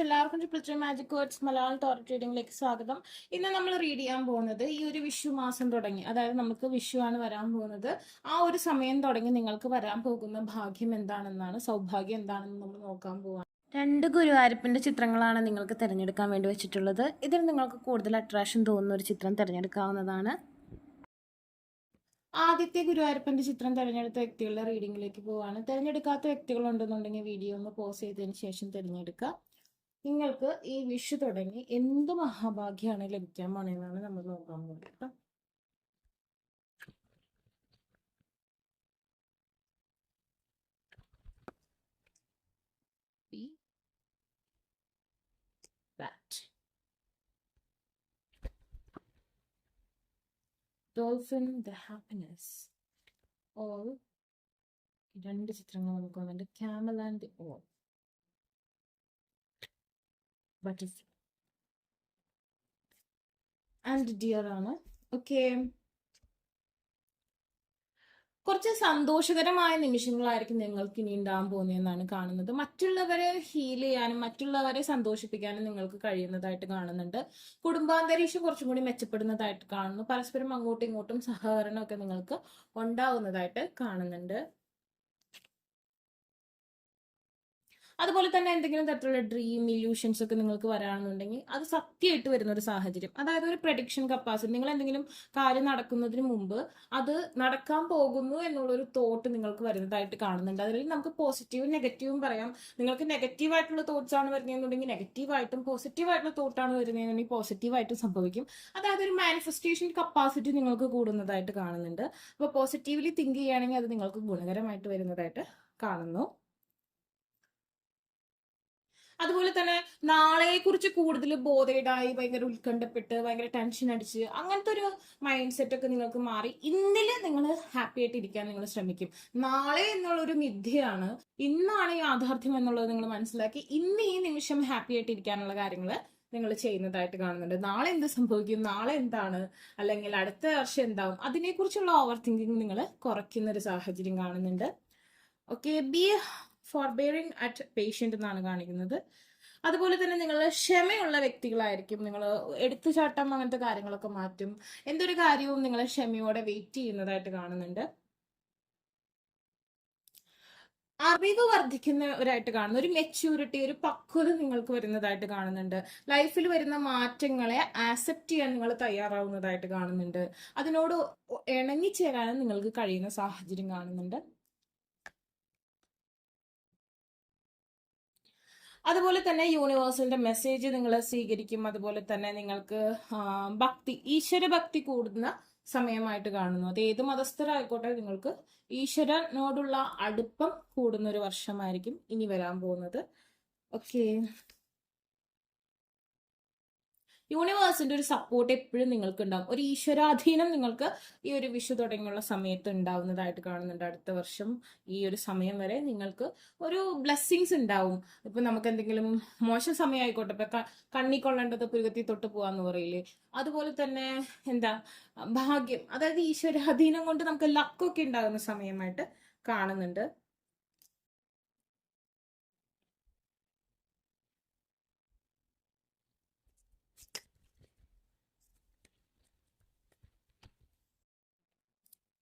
എല്ലാവർക്കും triple magic words Malayalam ടോററ്റ് റീഡിംഗിലേക്ക് സ്വാഗതം. ഇന്ന് നമ്മൾ റീഡ് ചെയ്യാൻ പോകുന്നത് ഈ ഒരു വിഷു മാസം തുടങ്ങി, അതായത് നമുക്ക് വിഷു ആണ് വരാൻ പോകുന്നത്. ആ ഒരു സമയം തുടങ്ങി നിങ്ങൾക്ക് വരാൻ പോകുന്ന ഭാഗ്യം എന്താണെന്നാണ്, സൗഭാഗ്യം എന്താണെന്ന് നമ്മൾ നോക്കാൻ പോവാണ്. 2 ഗുരുവായൂരപ്പൻ്റെ ചിത്രങ്ങളാണ് നിങ്ങൾക്ക് തിരഞ്ഞെടുക്കാൻ വേണ്ടി വെച്ചിട്ടുള്ളത്. ഇതിൽ നിങ്ങൾക്ക് കൂടുതൽ അട്രാക്ഷൻ തോന്നുന്ന ഒരു ചിത്രം തിരഞ്ഞെടുക്കാവുന്നതാണ്. ആദ്യത്തെ ഗുരുവായൂരപ്പൻ്റെ ചിത്രം തിരഞ്ഞെടുത്ത വ്യക്തികളുടെ റീഡിങ്ങിലേക്ക് പോവാണ്. തിരഞ്ഞെടുക്കാത്ത വ്യക്തികളുണ്ടെന്നുണ്ടെങ്കിൽ വീഡിയോ ഒന്ന് പോസ് ചെയ്തതിന് ശേഷം തിരഞ്ഞെടുക്കുക. നിങ്ങൾക്ക് ഈ വിഷു തുടങ്ങി എന്ത് മഹാഭാഗ്യമാണ് ലഭിക്കാൻ പോണെന്നാണ് നമ്മൾ നോക്കാൻ പോകുന്നത് കേട്ടോ. Dolphin the happiness all. 2 ചിത്രങ്ങൾ നമുക്ക് വന്നിട്ട് camel and all. Butterfly and dear ആണ്. ഓക്കെ, കുറച്ച് സന്തോഷകരമായ നിമിഷങ്ങളായിരിക്കും നിങ്ങൾക്ക് ഇനി ഉണ്ടാകാൻ പോകുന്നതെന്നാണ് കാണുന്നത്. മറ്റുള്ളവരെ ഹീൽ ചെയ്യാനും മറ്റുള്ളവരെ സന്തോഷിപ്പിക്കാനും നിങ്ങൾക്ക് കഴിയുന്നതായിട്ട് കാണുന്നുണ്ട്. കുടുംബാന്തരീക്ഷം കുറച്ചും കൂടി മെച്ചപ്പെടുന്നതായിട്ട് കാണുന്നു. പരസ്പരം അങ്ങോട്ടും ഇങ്ങോട്ടും സഹകരണമൊക്കെ നിങ്ങൾക്ക് ഉണ്ടാവുന്നതായിട്ട് കാണുന്നുണ്ട്. അതുപോലെ തന്നെ എന്തെങ്കിലും തരത്തിലുള്ള ഡ്രീം ഇല്യൂഷൻസ് ഒക്കെ നിങ്ങൾക്ക് വരാണെന്നുണ്ടെങ്കിൽ അത് സത്യമായിട്ട് വരുന്ന ഒരു സാഹചര്യം, അതായത് ഒരു പ്രഡിക്ഷൻ കപ്പാസിറ്റി. നിങ്ങൾ എന്തെങ്കിലും കാര്യം നടക്കുന്നതിന് മുമ്പ് അത് നടക്കാൻ പോകുന്നു എന്നുള്ളൊരു തോട്ട് നിങ്ങൾക്ക് വരുന്നതായിട്ട് കാണുന്നുണ്ട്. അതിൽ നമുക്ക് പോസിറ്റീവും നെഗറ്റീവും പറയാം. നിങ്ങൾക്ക് നെഗറ്റീവായിട്ടുള്ള തോട്ട്സ് ആണ് വരുന്നതെന്നുണ്ടെങ്കിൽ നെഗറ്റീവായിട്ടും, പോസിറ്റീവായിട്ടുള്ള തോട്ടാണ് വരുന്നതെന്നുണ്ടെങ്കിൽ പോസിറ്റീവായിട്ടും സംഭവിക്കും. അതായത് ഒരു മാനിഫെസ്റ്റേഷൻ കപ്പാസിറ്റി നിങ്ങൾക്ക് കൂടുന്നതായിട്ട് കാണുന്നുണ്ട്. അപ്പോൾ പോസിറ്റീവ്ലി തിങ്ക് ചെയ്യുകയാണെങ്കിൽ അത് നിങ്ങൾക്ക് ഗുണകരമായിട്ട് വരുന്നതായിട്ട് കാണുന്നു. അതുപോലെ തന്നെ നാളെയെ കുറിച്ച് കൂടുതൽ ബോധേഡായി ഭയങ്കര ഉത്കണ്ഠപ്പെട്ട് ഭയങ്കര ടെൻഷൻ അടിച്ച് അങ്ങനത്തെ ഒരു മൈൻഡ് സെറ്റ് ഒക്കെ നിങ്ങൾക്ക് മാറി ഇന്നില് നിങ്ങൾ ഹാപ്പി ആയിട്ട് ഇരിക്കാൻ നിങ്ങൾ ശ്രമിക്കും. നാളെ എന്നുള്ളൊരു മിഥ്യയാണ്, ഇന്നാണ് യാഥാർത്ഥ്യം എന്നുള്ളത് നിങ്ങൾ മനസ്സിലാക്കി ഇന്ന് ഈ നിമിഷം ഹാപ്പി ആയിട്ട് ഇരിക്കാനുള്ള കാര്യങ്ങൾ നിങ്ങൾ ചെയ്യുന്നതായിട്ട് കാണുന്നുണ്ട്. നാളെ എന്ത് സംഭവിക്കും, നാളെ എന്താണ്, അല്ലെങ്കിൽ അടുത്ത വർഷം എന്താവും, അതിനെക്കുറിച്ചുള്ള ഓവർ തിങ്കിങ് നിങ്ങൾ കുറയ്ക്കുന്ന ഒരു സാഹചര്യം കാണുന്നുണ്ട്. ഓക്കെ, ബി ഫോർബെയറിങ് അറ്റ് പേഷ്യൻ്റ് എന്നാണ് കാണിക്കുന്നത്. അതുപോലെ തന്നെ നിങ്ങൾ ക്ഷമയുള്ള വ്യക്തികളായിരിക്കും. നിങ്ങൾ എടുത്തുചാട്ടം അങ്ങനത്തെ കാര്യങ്ങളൊക്കെ മാറ്റും. എന്തൊരു കാര്യവും നിങ്ങൾ ക്ഷമയോടെ വെയിറ്റ് ചെയ്യുന്നതായിട്ട് കാണുന്നുണ്ട്. അറിവ് വർദ്ധിക്കുന്നവരായിട്ട് കാണുന്നു. ഒരു മെച്യൂരിറ്റി, ഒരു പക്വത നിങ്ങൾക്ക് വരുന്നതായിട്ട് കാണുന്നുണ്ട്. ലൈഫിൽ വരുന്ന മാറ്റങ്ങളെ ആക്സെപ്റ്റ് ചെയ്യാൻ നിങ്ങൾ തയ്യാറാവുന്നതായിട്ട് കാണുന്നുണ്ട്. അതിനോട് ഇണങ്ങിച്ചേരാനും നിങ്ങൾക്ക് കഴിയുന്ന സാഹചര്യം കാണുന്നുണ്ട്. അതുപോലെ തന്നെ യൂണിവേഴ്സിന്റെ മെസ്സേജ് നിങ്ങൾ സ്വീകരിക്കും. അതുപോലെ തന്നെ നിങ്ങൾക്ക് ഭക്തി, ഈശ്വരഭക്തി കൂടുന്ന സമയമായിട്ട് കാണുന്നു. അത് ഏത് മതസ്ഥരായിക്കോട്ടെ നിങ്ങൾക്ക് ഈശ്വരനോടുള്ള അടുപ്പം കൂടുന്ന ഒരു വർഷമായിരിക്കും ഇനി വരാൻ പോകുന്നത്. ഓക്കെ, യൂണിവേഴ്സിന്റെ ഒരു സപ്പോർട്ട് എപ്പോഴും നിങ്ങൾക്ക് ഉണ്ടാവും. ഒരു ഈശ്വരാധീനം നിങ്ങൾക്ക് ഈ ഒരു വിഷു തുടങ്ങിയുള്ള സമയത്ത് ഉണ്ടാവുന്നതായിട്ട് കാണുന്നുണ്ട്. അടുത്ത വർഷം ഈ ഒരു സമയം വരെ നിങ്ങൾക്ക് ഒരു ബ്ലെസ്സിങ്സ് ഉണ്ടാവും. ഇപ്പൊ നമുക്ക് എന്തെങ്കിലും മോശം സമയമായിക്കോട്ടെ, ഇപ്പൊ കണ്ണി കൊള്ളേണ്ടത് പുരുകത്തി തൊട്ട് പോവാന്ന് പറയില്ലേ, അതുപോലെ തന്നെ എന്താ ഭാഗ്യം, അതായത് ഈശ്വരാധീനം കൊണ്ട് നമുക്ക് ലക്കൊക്കെ ഉണ്ടാകുന്ന സമയമായിട്ട് കാണുന്നുണ്ട്.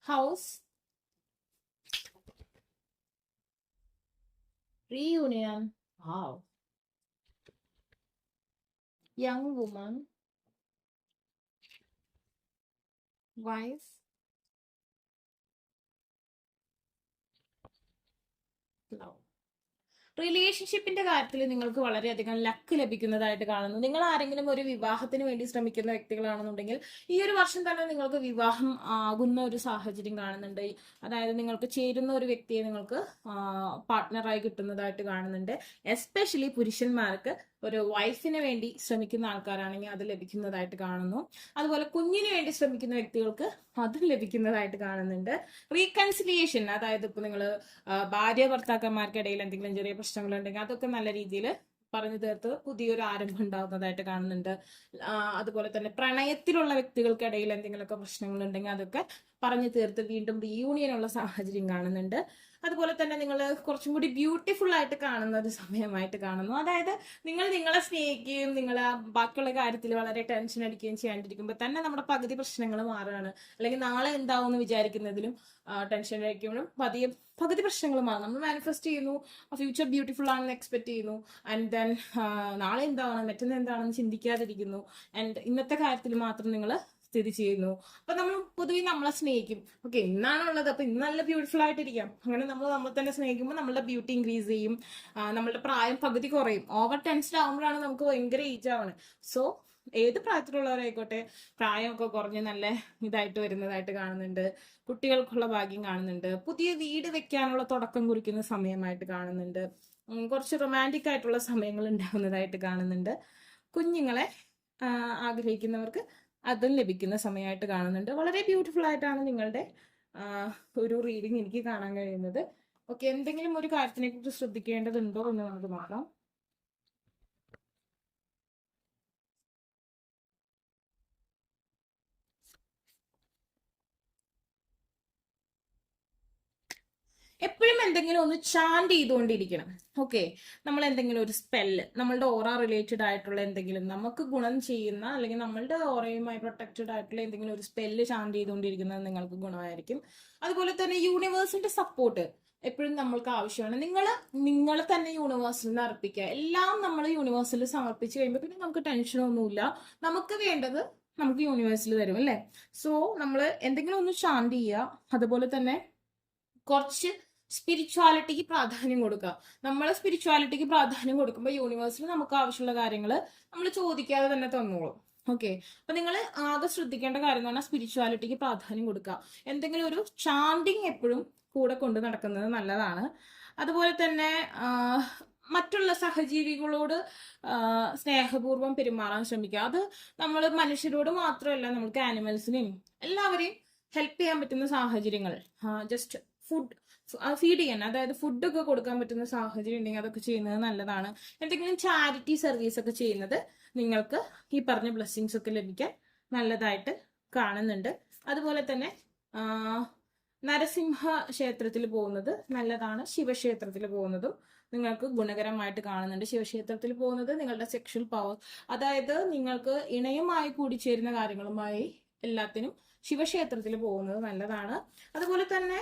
House, reunion, wow, young woman, wife, love. റിലേഷൻഷിപ്പിന്റെ കാര്യത്തിൽ നിങ്ങൾക്ക് വളരെയധികം ലക്ക് ലഭിക്കുന്നതായിട്ട് കാണുന്നു. നിങ്ങൾ ആരെങ്കിലും ഒരു വിവാഹത്തിന് വേണ്ടി ശ്രമിക്കുന്ന വ്യക്തികളാണെന്നുണ്ടെങ്കിൽ ഈ ഒരു വർഷം തന്നെ നിങ്ങൾക്ക് വിവാഹം ആകുന്ന ഒരു സാഹചര്യം കാണുന്നുണ്ട്. അതായത് നിങ്ങൾക്ക് ചേരുന്ന ഒരു വ്യക്തിയെ നിങ്ങൾക്ക് പാർട്ട്ണറായി കിട്ടുന്നതായിട്ട് കാണുന്നുണ്ട്. എസ്പെഷ്യലി പുരുഷന്മാർക്ക് ഒരു വൈഫിന് വേണ്ടി ശ്രമിക്കുന്ന ആൾക്കാരാണെങ്കിൽ അത് ലഭിക്കുന്നതായിട്ട് കാണുന്നു. അതുപോലെ കുഞ്ഞിന് വേണ്ടി ശ്രമിക്കുന്ന വ്യക്തികൾക്ക് അതും ലഭിക്കുന്നതായിട്ട് കാണുന്നുണ്ട്. റീകൺസിലിയേഷൻ, അതായത് ഇപ്പൊ നിങ്ങൾ ഭാര്യ ഭർത്താക്കന്മാർക്കിടയിൽ എന്തെങ്കിലും ചെറിയ പ്രശ്നങ്ങളുണ്ടെങ്കിൽ അതൊക്കെ നല്ല രീതിയിൽ പറഞ്ഞു തീർത്ത് പുതിയൊരു ആരംഭം ഉണ്ടാകുന്നതായിട്ട് കാണുന്നുണ്ട്. അതുപോലെ തന്നെ പ്രണയത്തിലുള്ള വ്യക്തികൾക്കിടയിൽ എന്തെങ്കിലുമൊക്കെ പ്രശ്നങ്ങൾ ഉണ്ടെങ്കിൽ അതൊക്കെ പറഞ്ഞു തീർത്ത് വീണ്ടും റീയൂണിയൻ ഉള്ള സാഹചര്യം കാണുന്നുണ്ട്. അതുപോലെ തന്നെ നിങ്ങൾ കുറച്ചും കൂടി ബ്യൂട്ടിഫുൾ ആയിട്ട് കാണുന്ന ഒരു സമയമായിട്ട് കാണുന്നു. അതായത് നിങ്ങൾ നിങ്ങളെ സ്നേഹിക്കുകയും നിങ്ങൾ ബാക്കിയുള്ള കാര്യത്തിൽ വളരെ ടെൻഷൻ അടിക്കുകയും ചെയ്യാണ്ടിരിക്കുമ്പോൾ തന്നെ നമ്മുടെ പകുതി പ്രശ്നങ്ങൾ മാറുകയാണ്. അല്ലെങ്കിൽ നാളെ എന്താവും എന്ന് വിചാരിക്കുന്നതിലും ടെൻഷൻ അടിക്കുമ്പോഴും പകുതി പ്രശ്നങ്ങൾ മാറും. നമ്മൾ മാനിഫെസ്റ്റ് ചെയ്യുന്നു, ഫ്യൂച്ചർ ബ്യൂട്ടിഫുൾ ആണെന്ന് എക്സ്പെക്ട് ചെയ്യുന്നു, ആൻഡ് ദെൻ നാളെ എന്താണ് മറ്റൊന്ന് എന്താണെന്ന് ചിന്തിക്കാതിരിക്കുന്നു, ആൻഡ് ഇന്നത്തെ കാര്യത്തിൽ മാത്രം നിങ്ങൾ സ്ഥിതി ചെയ്യുന്നു. അപ്പൊ നമ്മൾ പൊതുവെ നമ്മളെ സ്നേഹിക്കും. ഓക്കെ, ഇന്നാണുള്ളത്, അപ്പൊ ഇന്ന് നല്ല ബ്യൂട്ടിഫുൾ ആയിട്ടിരിക്കാം. അങ്ങനെ നമ്മൾ തന്നെ സ്നേഹിക്കുമ്പോൾ നമ്മളുടെ ബ്യൂട്ടി ഇൻക്രീസ് ചെയ്യും, നമ്മളുടെ പ്രായം പകുതി കുറയും. ഓവർ ടെൻസ്ഡ് ആകുമ്പോഴാണ് നമുക്ക് ഭയങ്കര ഏജ് ആവണേ. സോ ഏത് പ്രായത്തിലുള്ളവരായിക്കോട്ടെ പ്രായമൊക്കെ കുറഞ്ഞ് നല്ല ഇതായിട്ട് വരുന്നതായിട്ട് കാണുന്നുണ്ട്. കുട്ടികൾക്കുള്ള ഭാഗ്യം കാണുന്നുണ്ട്. പുതിയ വീട് വെക്കാനുള്ള തുടക്കം കുറിക്കുന്ന സമയമായിട്ട് കാണുന്നുണ്ട്. കുറച്ച് റൊമാൻറ്റിക് ആയിട്ടുള്ള സമയങ്ങൾ ഉണ്ടാകുന്നതായിട്ട് കാണുന്നുണ്ട്. കുഞ്ഞുങ്ങളെ ആഗ്രഹിക്കുന്നവർക്ക് അതും ലഭിക്കുന്ന സമയമായിട്ട് കാണുന്നുണ്ട്. വളരെ ബ്യൂട്ടിഫുൾ ആയിട്ടാണ് നിങ്ങളുടെ ഒരു റീഡിങ് എനിക്ക് കാണാൻ കഴിയുന്നത്. ഓക്കെ, എന്തെങ്കിലും ഒരു കാര്യത്തിനെ കുറിച്ച് ശ്രദ്ധിക്കേണ്ടതുണ്ടോ എന്ന് നമുക്ക് നോക്കാം. എപ്പോഴും എന്തെങ്കിലും ഒന്ന് ചാൻഡ് ചെയ്തുകൊണ്ടിരിക്കണം. ഓക്കെ, നമ്മൾ എന്തെങ്കിലും ഒരു സ്പെല്ല്, നമ്മളുടെ ഓറ റിലേറ്റഡ് ആയിട്ടുള്ള എന്തെങ്കിലും നമുക്ക് ഗുണം ചെയ്യുന്ന അല്ലെങ്കിൽ നമ്മളുടെ ഓറയുമായി പ്രൊട്ടക്റ്റഡ് ആയിട്ടുള്ള എന്തെങ്കിലും ഒരു സ്പെല്ല് ചാൻഡ് ചെയ്തുകൊണ്ടിരിക്കുന്നത് നിങ്ങൾക്ക് ഗുണമായിരിക്കും. അതുപോലെ തന്നെ യൂണിവേഴ്സിന്റെ സപ്പോർട്ട് എപ്പോഴും നമ്മൾക്ക് ആവശ്യമാണ്. നിങ്ങളെ തന്നെ യൂണിവേഴ്സിൽ നിന്ന് അർപ്പിക്കുക. എല്ലാം നമ്മൾ യൂണിവേഴ്സിൽ സമർപ്പിച്ച് കഴിയുമ്പോൾ പിന്നെ നമുക്ക് ടെൻഷനൊന്നുമില്ല. നമുക്ക് വേണ്ടത് നമുക്ക് യൂണിവേഴ്സിൽ തരും, അല്ലേ? സോ നമ്മൾ എന്തെങ്കിലും ഒന്ന് ചാൻഡ് ചെയ്യുക. അതുപോലെ തന്നെ കുറച്ച് സ്പിരിച്വാലിറ്റിക്ക് പ്രാധാന്യം കൊടുക്കുക. നമ്മൾ സ്പിരിച്വാലിറ്റിക്ക് പ്രാധാന്യം കൊടുക്കുമ്പോൾ യൂണിവേഴ്സിൽ നമുക്ക് ആവശ്യമുള്ള കാര്യങ്ങൾ നമ്മൾ ചോദിക്കാതെ തന്നെ തന്നോളും. ഓക്കെ, അപ്പൊ നിങ്ങൾ ആകെ ശ്രദ്ധിക്കേണ്ട കാര്യം എന്ന് പറഞ്ഞാൽ സ്പിരിച്വാലിറ്റിക്ക് പ്രാധാന്യം കൊടുക്കുക. എന്തെങ്കിലും ഒരു ചാൻഡിങ് എപ്പോഴും കൂടെ കൊണ്ട് നടക്കുന്നത് നല്ലതാണ്. അതുപോലെ തന്നെ മറ്റുള്ള സഹജീവികളോട് സ്നേഹപൂർവ്വം പെരുമാറാൻ ശ്രമിക്കുക. അത് നമ്മൾ മനുഷ്യരോട് മാത്രമല്ല, നമ്മൾക്ക് ആനിമൽസിനെയും എല്ലാവരെയും ഹെൽപ്പ് ചെയ്യാൻ പറ്റുന്ന സാഹചര്യങ്ങൾ, ജസ്റ്റ് ഫീഡ് ചെയ്യാൻ, അതായത് ഫുഡൊക്കെ കൊടുക്കാൻ പറ്റുന്ന സാഹചര്യം ഉണ്ടെങ്കിൽ അതൊക്കെ ചെയ്യുന്നത് നല്ലതാണ്. എന്തെങ്കിലും ചാരിറ്റി സർവീസ് ഒക്കെ ചെയ്യുന്നത് നിങ്ങൾക്ക് ഈ പറഞ്ഞ ബ്ലെസ്സിങ്സ് ഒക്കെ ലഭിക്കാൻ നല്ലതായിട്ട് കാണുന്നുണ്ട്. അതുപോലെ തന്നെ നരസിംഹ ക്ഷേത്രത്തിൽ പോകുന്നത് നല്ലതാണ്. ശിവക്ഷേത്രത്തിൽ പോകുന്നതും നിങ്ങൾക്ക് ഗുണകരമായിട്ട് കാണുന്നുണ്ട്. ശിവക്ഷേത്രത്തിൽ പോകുന്നത് നിങ്ങളുടെ സെക്ഷൽ പവർ, അതായത് നിങ്ങൾക്ക് ഇണയുമായി കൂടിച്ചേരുന്ന കാര്യങ്ങളുമായി എല്ലാത്തിനും ശിവക്ഷേത്രത്തിൽ പോകുന്നത് നല്ലതാണ്. അതുപോലെ തന്നെ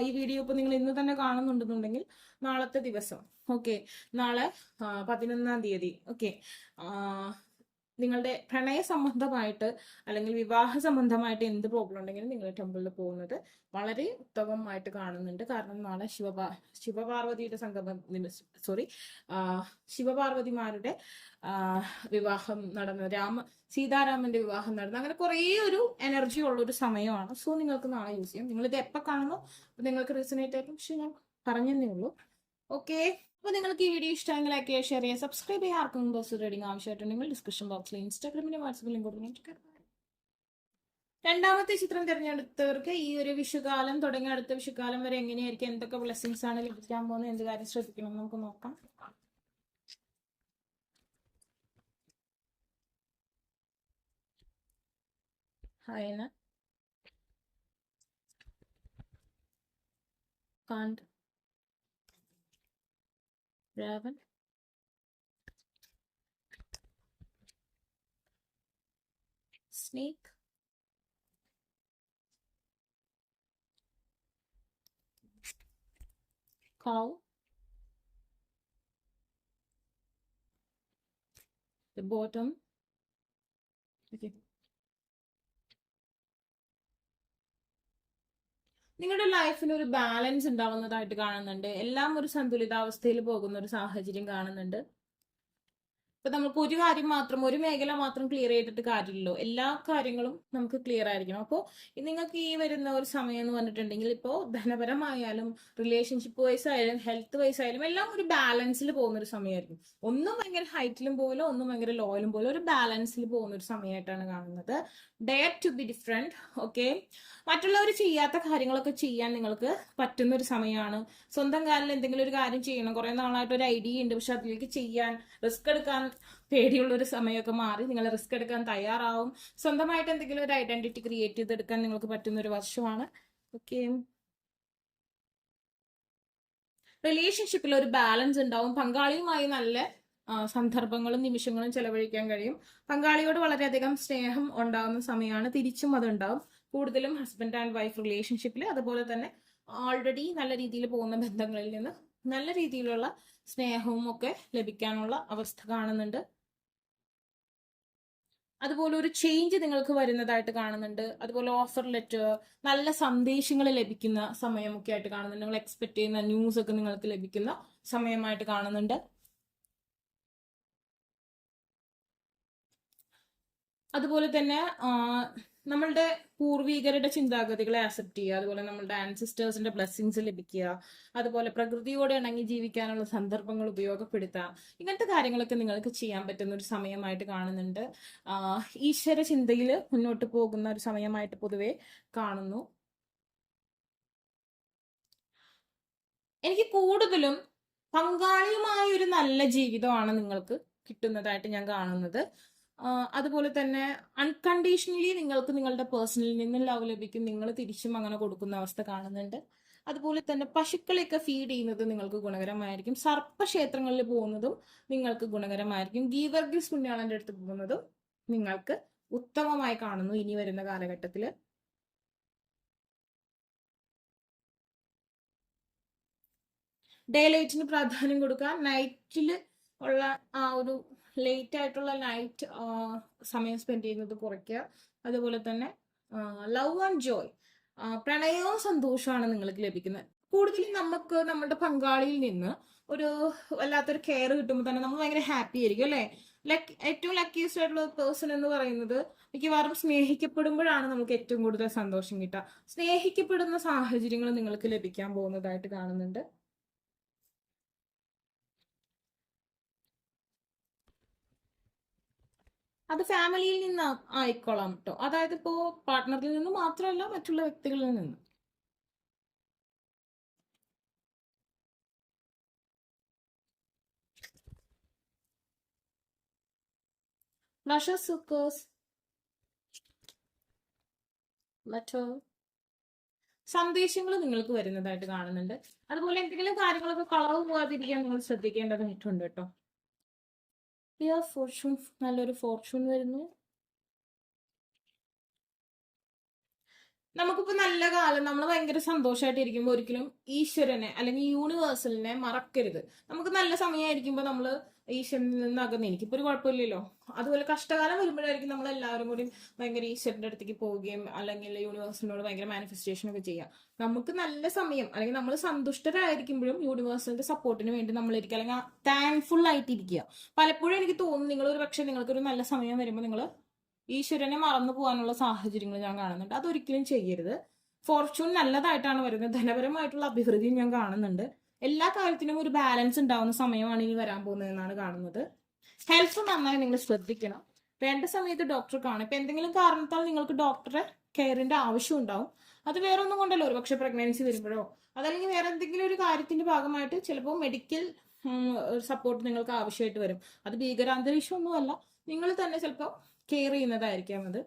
ഈ വീഡിയോ ഇപ്പൊ നിങ്ങൾ ഇന്ന് തന്നെ കാണുന്നുണ്ടെന്നുണ്ടെങ്കിൽ നാളത്തെ ദിവസം, ഓക്കെ, നാളെ 11-ാം തീയതി, ഓക്കെ, നിങ്ങളുടെ പ്രണയ സംബന്ധമായിട്ട് അല്ലെങ്കിൽ വിവാഹ സംബന്ധമായിട്ട് എന്ത് പ്രോബ്ലം ഉണ്ടെങ്കിലും നിങ്ങൾ ടെമ്പിളിൽ പോകുന്നത് വളരെ ഉത്തമമായിട്ട് കാണുന്നുണ്ട്. കാരണം നാളെ ശിവപാർവതിയുടെ ശിവപാർവതിമാരുടെ വിവാഹം നടന്നു, സീതാരാമന്റെ വിവാഹം നടന്നു. അങ്ങനെ കുറേ ഒരു എനർജി ഉള്ള ഒരു സമയമാണ്. സോ നിങ്ങൾക്ക് നാളെ യൂസ് ചെയ്യാം. നിങ്ങളിത് എപ്പോൾ കാണുന്നു നിങ്ങൾക്ക് റെസൊനേറ്റ് ആയിരിക്കും. പക്ഷെ ഞാൻ പറഞ്ഞതേ ഉള്ളൂ. ഓക്കെ, അപ്പൊ നിങ്ങൾക്ക് ഈ വീഡിയോ ഇഷ്ടമെങ്കിൽ ലൈക്ക് ചെയ്യുക, ഷെയർ ചെയ്യുക, സബ്സ്ക്രൈബ് ചെയ്യുക. ആർക്കും ബസ് റീഡിംഗ് ആവശ്യമായിട്ടുണ്ടെങ്കിൽ ഡിസ്ക്രിപ്ഷൻ ബോക്സിൽ ഇൻസ്റ്റാഗ്രാമിന്റെ വാട്സാപ്പിൽ ലിങ്ക് കൊടുക്കുന്നുണ്ട്. രണ്ടാമത്തെ ചിത്രം തിരഞ്ഞെടുത്തവർക്ക് ഈ ഒരു വിഷുകാലം തുടങ്ങി അടുത്ത വിഷുകാലം വരെ എങ്ങനെയായിരിക്കും, എന്തൊക്കെ ബ്ലെസ്സിങ്സ് ആണ് ലഭിക്കാൻ പോകുന്നത്, എന്ത് കാര്യം ശ്രദ്ധിക്കണം നമുക്ക് നോക്കാം. Hyena, Kand, Raven, Snake, Cow, the bottom. Okay. നിങ്ങളുടെ ലൈഫിൽ ഒരു ബാലൻസ് ഉണ്ടാവുന്നതായിട്ട് കാണുന്നുണ്ട്. എല്ലാം ഒരു സന്തുലിതാവസ്ഥയിൽ പോകുന്ന ഒരു സാഹചര്യം കാണുന്നുണ്ട്. ഇപ്പൊ നമുക്ക് ഒരു മേഖല മാത്രം ക്ലിയർ ചെയ്തിട്ട് കാര്യമില്ലല്ലോ. എല്ലാ കാര്യങ്ങളും നമുക്ക് ക്ലിയർ ആയിരിക്കണം. അപ്പോൾ നിങ്ങൾക്ക് ഈ വരുന്ന ഒരു സമയം എന്ന് പറഞ്ഞിട്ടുണ്ടെങ്കിൽ ഇപ്പോൾ ധനപരമായാലും റിലേഷൻഷിപ്പ് വൈസ് ആയാലും ഹെൽത്ത് വൈസ് ആയാലും എല്ലാം ഒരു ബാലൻസിൽ പോകുന്ന ഒരു സമയമായിരിക്കും. ഒന്നും ഭയങ്കര ഹൈറ്റിലും പോലും ഒന്നും ഭയങ്കര ലോയിലും പോലും ഒരു ബാലൻസിൽ പോകുന്ന ഒരു സമയമായിട്ടാണ് കാണുന്നത്. Dare to be different. Okay, മറ്റുള്ളവർ ചെയ്യാത്ത കാര്യങ്ങളൊക്കെ ചെയ്യാൻ നിങ്ങൾക്ക് പറ്റുന്ന ഒരു സമയമാണ്. സ്വന്തം കാലിൽ എന്തെങ്കിലും ഒരു കാര്യം ചെയ്യണം, കുറെ നാളായിട്ട് ഒരു ഐഡിയ ഉണ്ട്, പക്ഷെ അതിലേക്ക് ചെയ്യാൻ റിസ്ക് എടുക്കാൻ പേടിയുള്ള ഒരു സമയമൊക്കെ മാറി നിങ്ങൾ റിസ്ക് എടുക്കാൻ തയ്യാറാവും. സ്വന്തമായിട്ട് എന്തെങ്കിലും ഒരു ഐഡന്റിറ്റി ക്രിയേറ്റ് ചെയ്തെടുക്കാൻ നിങ്ങൾക്ക് പറ്റുന്ന ഒരു വർഷമാണ്. ഓക്കെ, റിലേഷൻഷിപ്പിൽ ഒരു ബാലൻസ് ഉണ്ടാവും. പങ്കാളിയുമായി നല്ല സന്ദർഭങ്ങളും നിമിഷങ്ങളും ചെലവഴിക്കാൻ കഴിയും. പങ്കാളിയോട് വളരെയധികം സ്നേഹം ഉണ്ടാവുന്ന സമയമാണ്. തിരിച്ചും അതുണ്ടാവും, കൂടുതലും ഹസ്ബൻഡ് ആൻഡ് വൈഫ് റിലേഷൻഷിപ്പിൽ. അതുപോലെ തന്നെ ഓൾറെഡി നല്ല രീതിയിൽ പോകുന്ന ബന്ധങ്ങളിൽ നിന്ന് നല്ല രീതിയിലുള്ള സ്നേഹവും ഒക്കെ ലഭിക്കാനുള്ള അവസ്ഥ കാണുന്നുണ്ട്. അതുപോലെ ഒരു ചേഞ്ച് നിങ്ങൾക്ക് വരുന്നതായിട്ട് കാണുന്നുണ്ട്. അതുപോലെ ഓഫർ ലെറ്റർ, നല്ല സന്ദേശങ്ങൾ ലഭിക്കുന്ന സമയമൊക്കെ ആയിട്ട് കാണുന്നുണ്ട്. നിങ്ങൾ എക്സ്പെക്ട് ചെയ്യുന്ന ന്യൂസ് ഒക്കെ നിങ്ങൾക്ക് ലഭിക്കുന്ന സമയമായിട്ട് കാണുന്നുണ്ട്. അതുപോലെ തന്നെ നമ്മളുടെ പൂർവികരുടെ ചിന്താഗതികളെ അക്സെപ്റ്റ് ചെയ്യുക, അതുപോലെ നമ്മളുടെ ആൻസിസ്റ്റേഴ്സിന്റെ ബ്ലെസ്സിങ്സ് ലഭിക്കുക, അതുപോലെ പ്രകൃതിയോടെ ഇണങ്ങി ജീവിക്കാനുള്ള സന്ദർഭങ്ങൾ ഉപയോഗപ്പെടുത്തുക. ഇങ്ങനത്തെ കാര്യങ്ങളൊക്കെ നിങ്ങൾക്ക് ചെയ്യാൻ പറ്റുന്ന ഒരു സമയമായിട്ട് കാണുന്നുണ്ട്. ഈശ്വര ചിന്തയിൽ മുന്നോട്ട് പോകുന്ന ഒരു സമയമായിട്ട് പൊതുവെ കാണുന്നു. എനിക്ക് കൂടുതലും പങ്കാളിയുമായ ഒരു നല്ല ജീവിതമാണ് നിങ്ങൾക്ക് കിട്ടുന്നതായിട്ട് ഞാൻ കാണുന്നത്. അതുപോലെ തന്നെ അൺകണ്ടീഷണലി നിങ്ങൾക്ക് നിങ്ങളുടെ പേഴ്സണലിൽ നിന്ന് ലവ് ലഭിക്കും. നിങ്ങൾ തിരിച്ചും അങ്ങനെ കൊടുക്കുന്ന അവസ്ഥ കാണുന്നുണ്ട്. അതുപോലെ തന്നെ പശുക്കളെയൊക്കെ ഫീഡ് ചെയ്യുന്നത് നിങ്ങൾക്ക് ഗുണകരമായിരിക്കും. സർപ്പക്ഷേത്രങ്ങളിൽ പോകുന്നതും നിങ്ങൾക്ക് ഗുണകരമായിരിക്കും. ഗീവർഗീസ് പുണ്യാളന്റെ അടുത്ത് പോകുന്നതും നിങ്ങൾക്ക് ഉത്തമമായി കാണുന്നു ഇനി വരുന്ന കാലഘട്ടത്തിൽ. ഡേ ലൈറ്റിന് പ്രാധാന്യം കൊടുക്കുക. നൈറ്റിൽ ഉള്ള ആ ഒരു ലേറ്റ് ആയിട്ടുള്ള നൈറ്റ് സമയം സ്പെൻഡ് ചെയ്യുന്നത് കുറയ്ക്കുക. അതുപോലെ തന്നെ ലവ് ആൻഡ് ജോയ്, പ്രണയവും സന്തോഷമാണ് നിങ്ങൾക്ക് ലഭിക്കുന്നത്. കൂടുതലും നമുക്ക് നമ്മുടെ പങ്കാളിയിൽ നിന്ന് ഒരു വല്ലാത്തൊരു കെയർ കിട്ടുമ്പോൾ തന്നെ നമ്മൾ ഭയങ്കര ഹാപ്പി ആയിരിക്കും അല്ലേ. ഏറ്റവും ലക്കിയസ്റ്റ് ആയിട്ടുള്ള പേഴ്സൺ എന്ന് പറയുന്നത് മിക്കവാറും സ്നേഹിക്കപ്പെടുമ്പോഴാണ് നമുക്ക് ഏറ്റവും കൂടുതൽ സന്തോഷം കിട്ടുക. സ്നേഹിക്കപ്പെടുന്ന സാഹചര്യങ്ങൾ നിങ്ങൾക്ക് ലഭിക്കാൻ പോകുന്നതായിട്ട് കാണുന്നുണ്ട്. അത് ഫാമിലിയിൽ നിന്ന് ആയിക്കോളാം കേട്ടോ. അതായത് ഇപ്പോ പാർട്ട്ണറിൽ നിന്ന് മാത്രമല്ല, മറ്റുള്ള വ്യക്തികളിൽ നിന്ന്. Pleasure seekers, letter, സന്ദേശങ്ങൾ നിങ്ങൾക്ക് വരുന്നതായിട്ട് കാണുന്നുണ്ട്. അതുപോലെ എന്തെങ്കിലും കാര്യങ്ങളൊക്കെ കളവ് പോകാതിരിക്കാൻ നിങ്ങൾ ശ്രദ്ധിക്കേണ്ടതായിട്ടുണ്ട് കേട്ടോ. ഫോർച്യൂൺ, നല്ലൊരു ഫോർച്യൂൺ വരുന്നു. നമുക്കിപ്പോ നല്ല കാലം, നമ്മൾ ഭയങ്കര സന്തോഷമായിട്ട് ഇരിക്കുമ്പോൾ ഒരിക്കലും ഈശ്വരനെ അല്ലെങ്കിൽ യൂണിവേഴ്സലിനെ മറക്കരുത്. നമുക്ക് നല്ല സമയമായിരിക്കുമ്പോൾ നമ്മൾ ഈശ്വരനിൽ നിന്ന് അകന്ന്, എനിക്കിപ്പോ ഒരു കുഴപ്പമില്ലല്ലോ. അതുപോലെ കഷ്ടകാലം വരുമ്പോഴായിരിക്കും നമ്മൾ എല്ലാവരും കൂടി ഭയങ്കര ഈശ്വരന്റെ അടുത്തേക്ക് പോവുകയും അല്ലെങ്കിൽ യൂണിവേഴ്സിനോട് ഭയങ്കര മാനിഫെസ്റ്റേഷൻ ഒക്കെ ചെയ്യാം. നമുക്ക് നല്ല സമയം അല്ലെങ്കിൽ നമ്മൾ സന്തുഷ്ടരായിരിക്കുമ്പോഴും യൂണിവേഴ്സലിന്റെ സപ്പോർട്ടിന് വേണ്ടി നമ്മൾ ഇരിക്കുക, അല്ലെങ്കിൽ താങ്ക്ഫുൾ ആയിട്ടിരിക്കുക. പലപ്പോഴും എനിക്ക് തോന്നുന്നു നിങ്ങൾ ഒരു പക്ഷെ നിങ്ങൾക്കൊരു നല്ല സമയം വരുമ്പോൾ നിങ്ങൾ ഈശ്വരനെ മറന്നു പോകാനുള്ള സാഹചര്യങ്ങൾ ഞാൻ കാണുന്നുണ്ട്. അതൊരിക്കലും ചെയ്യരുത്. ഫോർച്യൂൺ നല്ലതായിട്ടാണ് വരുന്നത്. ധനപരമായിട്ടുള്ള അഭിവൃദ്ധിയും ഞാൻ കാണുന്നുണ്ട്. എല്ലാ കാര്യത്തിനും ഒരു ബാലൻസ് ഉണ്ടാവുന്ന സമയമാണ് ഇനി വരാൻ പോകുന്നതെന്നാണ് കാണുന്നത്. ഹെൽത്ത് നന്നായി നിങ്ങൾ ശ്രദ്ധിക്കണം. വേണ്ട സമയത്ത് ഡോക്ടറെ കാണും. ഇപ്പൊ എന്തെങ്കിലും കാരണത്താൽ നിങ്ങൾക്ക് ഡോക്ടറെ കെയറിന്റെ ആവശ്യം ഉണ്ടാവും. അത് വേറെ ഒന്നും കൊണ്ടല്ലോ, ഒരുപക്ഷെ പ്രഗ്നൻസി വരുമ്പോഴോ അതല്ലെങ്കിൽ വേറെ എന്തെങ്കിലും ഒരു കാര്യത്തിന്റെ ഭാഗമായിട്ട് ചിലപ്പോൾ മെഡിക്കൽ സപ്പോർട്ട് നിങ്ങൾക്ക് ആവശ്യമായിട്ട് വരും. അത് ഭീകരാന്തരീക്ഷമൊന്നുമല്ല, നിങ്ങൾ തന്നെ ചിലപ്പോൾ കെയർ ചെയ്യുന്നതായിരിക്കാം അത്.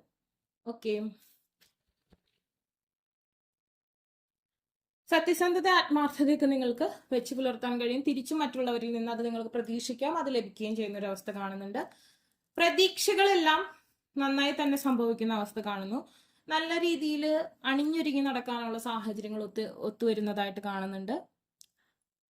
ഓക്കെ, സത്യസന്ധത ആത്മാർത്ഥതയൊക്കെ നിങ്ങൾക്ക് വെച്ച് പുലർത്താൻ കഴിയും. തിരിച്ചും മറ്റുള്ളവരിൽ നിന്ന് അത് നിങ്ങൾക്ക് പ്രതീക്ഷിക്കാം, അത് ലഭിക്കുകയും ചെയ്യുന്ന ഒരു അവസ്ഥ കാണുന്നുണ്ട്. പ്രതീക്ഷകളെല്ലാം നന്നായി തന്നെ സംഭവിക്കുന്ന അവസ്ഥ കാണുന്നു. നല്ല രീതിയിൽ അണിഞ്ഞൊരുങ്ങി നടക്കാനുള്ള സാഹചര്യങ്ങൾ ഒത്തുവരുന്നതായിട്ട് കാണുന്നുണ്ട്.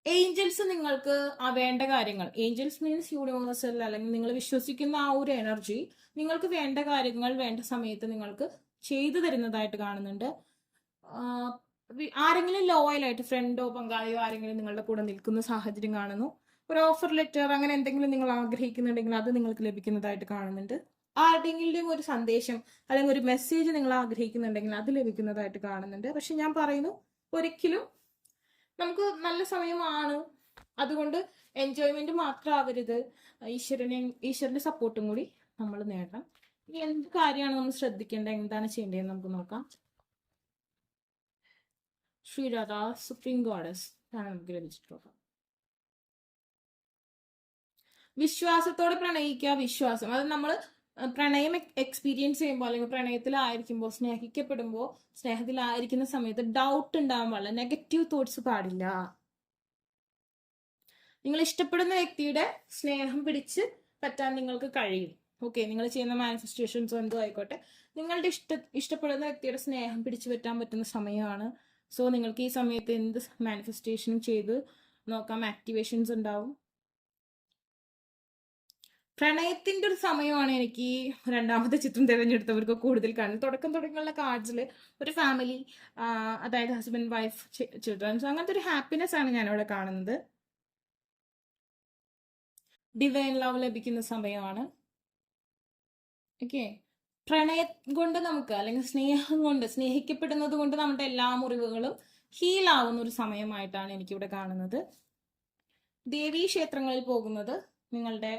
ഏഞ്ചൽസ് നിങ്ങൾക്ക് വേണ്ട കാര്യങ്ങൾ, ഏഞ്ചൽസ് മീൻസ് യൂണിവേഴ്സൽ അല്ലെങ്കിൽ നിങ്ങൾ വിശ്വസിക്കുന്ന ആ ഒരു എനർജി നിങ്ങൾക്ക് വേണ്ട കാര്യങ്ങൾ വേണ്ട സമയത്ത് നിങ്ങൾക്ക് ചെയ്തു തരുന്നതായിട്ട് കാണുന്നുണ്ട്. ആരെങ്കിലും ലോയലായിട്ട് ഫ്രണ്ടോ പങ്കാളിയോ ആരെങ്കിലും നിങ്ങളുടെ കൂടെ നിൽക്കുന്ന സാഹചര്യം കാണുന്നു. ഒരു ഓഫർ ലെറ്റർ അങ്ങനെ എന്തെങ്കിലും നിങ്ങൾ ആഗ്രഹിക്കുന്നുണ്ടെങ്കിൽ അത് നിങ്ങൾക്ക് ലഭിക്കുന്നതായിട്ട് കാണുന്നുണ്ട്. ആരുടെയെങ്കിലും ഒരു സന്ദേശം അല്ലെങ്കിൽ ഒരു മെസ്സേജ് നിങ്ങൾ ആഗ്രഹിക്കുന്നുണ്ടെങ്കിൽ അത് ലഭിക്കുന്നതായിട്ട് കാണുന്നുണ്ട്. പക്ഷെ ഞാൻ പറയുന്നു, ഒരിക്കലും നമുക്ക് നല്ല സമയമാണ്, അതുകൊണ്ട് എൻജോയ്മെന്റ് മാത്രം ആവരുത്. ഈശ്വരന്റെ സപ്പോർട്ടും കൂടി നമ്മൾ നേടണം. ഇനി എന്ത് കാര്യമാണ് നമ്മൾ ശ്രദ്ധിക്കേണ്ടത്, എന്താണ് ചെയ്യേണ്ടതെന്ന് നമുക്ക് നോക്കാം. ശ്രീരാധ സുപ്രീം ഗോഡസ് ആണ് നമുക്ക് ലഭിച്ചിട്ടുള്ളത്. വിശ്വാസത്തോടെ പ്രണയിക്കുക. വിശ്വാസം അത് നമ്മൾ പ്രണയം എക്സ്പീരിയൻസ് ചെയ്യുമ്പോൾ അല്ലെങ്കിൽ പ്രണയത്തിലായിരിക്കുമ്പോൾ സ്നേഹിക്കപ്പെടുമ്പോൾ സ്നേഹത്തിലായിരിക്കുന്ന സമയത്ത് ഡൗട്ട് ഉണ്ടാവാൻ പാടില്ല, നെഗറ്റീവ് തോട്ട്സ് പാടില്ല. നിങ്ങൾ ഇഷ്ടപ്പെടുന്ന വ്യക്തിയുടെ സ്നേഹം പിടിച്ച് പറ്റാൻ നിങ്ങൾക്ക് കഴിയും. ഓക്കെ, നിങ്ങൾ ചെയ്യുന്ന മാനിഫെസ്റ്റേഷൻസോ എന്തോ ആയിക്കോട്ടെ, നിങ്ങളുടെ ഇഷ്ടപ്പെടുന്ന വ്യക്തിയുടെ സ്നേഹം പിടിച്ചു പറ്റാൻ പറ്റുന്ന സമയമാണ്. സോ നിങ്ങൾക്ക് ഈ സമയത്ത് എന്ത് മാനിഫെസ്റ്റേഷനും ചെയ്ത് നോക്കാം, ആക്ടിവേഷൻസ് ഉണ്ടാവും. പ്രണയത്തിന്റെ ഒരു സമയമാണ് എനിക്ക് രണ്ടാമത്തെ ചിത്രം തിരഞ്ഞെടുത്തവർക്ക് കൂടുതൽ കാണുന്നത്. തുടക്കമുള്ള കാർഡ്സിൽ ഒരു ഫാമിലി, അതായത് ഹസ്ബൻഡ്, വൈഫ്, ചിൽഡ്രൻസ്, അങ്ങനത്തെ ഒരു ഹാപ്പിനെസ് ആണ് ഞാനിവിടെ കാണുന്നത്. ഡിവൈൻ ലവ് ലഭിക്കുന്ന സമയമാണ്. ഓക്കെ, പ്രണയം കൊണ്ട് നമുക്ക് അല്ലെങ്കിൽ സ്നേഹം കൊണ്ട്, സ്നേഹിക്കപ്പെടുന്നത് കൊണ്ട് നമ്മുടെ എല്ലാ മുറിവുകളും ഹീലാവുന്ന ഒരു സമയമായിട്ടാണ് എനിക്കിവിടെ കാണുന്നത്. ദേവീ ക്ഷേത്രങ്ങളിൽ പോകുന്നത് നിങ്ങളുടെ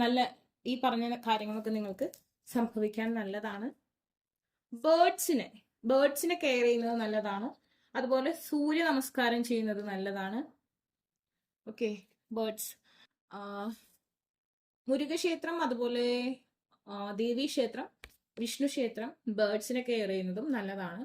നല്ല ഈ പറഞ്ഞ കാര്യങ്ങളൊക്കെ നിങ്ങൾക്ക് സംഭവിക്കാൻ നല്ലതാണ്. ബേർഡ്സിനെ കെയർ ചെയ്യുന്നത് നല്ലതാണ്. അതുപോലെ സൂര്യ നമസ്കാരം ചെയ്യുന്നത് നല്ലതാണ്. ഓക്കെ, ബേർഡ്സ്, മുരുകക്ഷേത്രം, അതുപോലെ ദേവീ ക്ഷേത്രം, വിഷ്ണു ക്ഷേത്രം, ബേർഡ്സിനെ കെയർ ചെയ്യുന്നതും നല്ലതാണ്.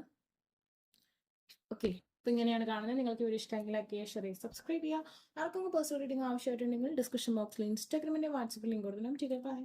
ഓക്കെ, അപ്പൊ ഇങ്ങനെയാണ് കാണുന്നത്. നിങ്ങൾക്ക് വീഡിയോ ഇഷ്ടമെങ്കിൽ ലൈക്ക് ചെയ്യുക, ഷെയർ ചെയ്യുക, സബ്സ്ക്രൈബ് ചെയ്യുക. ആർക്കും പേഴ്സണൽ റീഡിംഗ് ആവശ്യമായിട്ടുണ്ടെങ്കിൽ ഡിസ്ക്രിപ്ഷൻ ബോക്സിൽ ഇൻസ്റ്റാഗ്രാമിന്റെ വാട്സപ്പിൽ ലിങ്ക് കൊടുക്കണം. ബൈ.